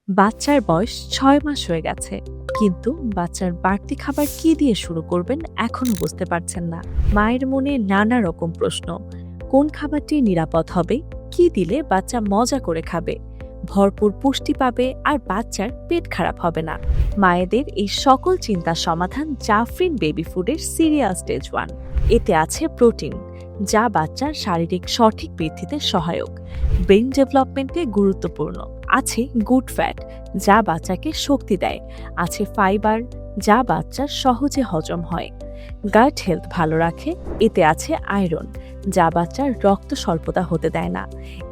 বাচ্চার বয়স ৬ মাস হয়ে গেছে, কিন্তু বাচ্চার বাড়তি খাবার কি দিয়ে শুরু করবেন এখনো বুঝতে পারছেন না। মায়ের মনে নানা রকম প্রশ্ন। কোন খাবারটি নিরাপদ হবে, কি দিলে বাচ্চা মজা করে খাবে, ভরপুর পুষ্টি পাবে আর বাচ্চার পেট খারাপ হবে না। মায়েদের এই সকল চিন্তার সমাধান জাফরিন বেবি ফুডের সিরিয়াল স্টেজ 1। এতে আছে প্রোটিন, যা বাচ্চার শারীরিক সঠিক বৃদ্ধিতে সহায়ক, ব্রেন ডেভেলপমেন্টে গুরুত্বপূর্ণ। আছে গুড ফ্যাট, যা বাচ্চাকে শক্তি দেয়। আছে ফাইবার, যা বাচ্চার সহজে হজম হয়। গাট হেলথ ভালো রাখে। এতে আছে আয়রন, যা বাচ্চার রক্ত স্বল্পতা হতে দেয় না।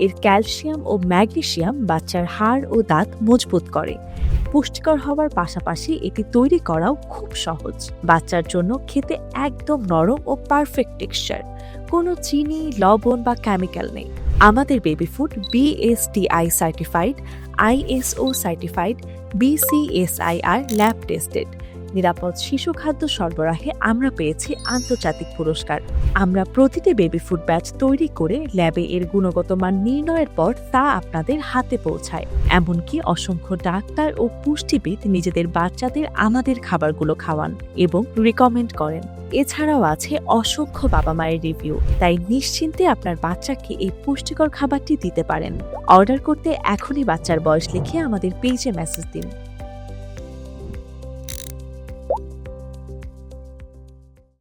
এর ক্যালসিয়াম ও ম্যাগনেসিয়াম বাচ্চার হাড় ও দাঁত মজবুত করে। পুষ্টিকর হওয়ার পাশাপাশি এটি তৈরি করাও খুব সহজ। বাচ্চার জন্য খেতে একদম নরম ও পারফেক্ট টেক্সচার। কোনো চিনি, লবণ বা কেমিক্যাল নেই। আমাদের baby food BSTI certified, ISO certified, BCSIR lab tested. নিরাপদ শিশু খাদ্য সরবরাহে আমরা পেয়েছি আন্তর্জাতিক পুরস্কার। আমরা প্রতিটি বেবি ফুড ব্যাচ তৈরি করে ল্যাবে এর গুণগত মান নির্ণয়ের পর তা আপনাদের হাতে পৌঁছায়। এমনকি অসংখ্য ডাক্তার ও পুষ্টিবিদ নিজেদের বাচ্চাদের আমাদের খাবারগুলো খাওয়ান এবং রিকমেন্ড করেন। এছাড়াও আছে অসংখ্য বাবা মায়ের রিভিউ, তাই নিশ্চিন্তে আপনার বাচ্চাকে এই পুষ্টিকর খাবারটি দিতে পারেন। অর্ডার করতে এখনই বাচ্চার বয়স লিখে আমাদের পেজে মেসেজ দিন।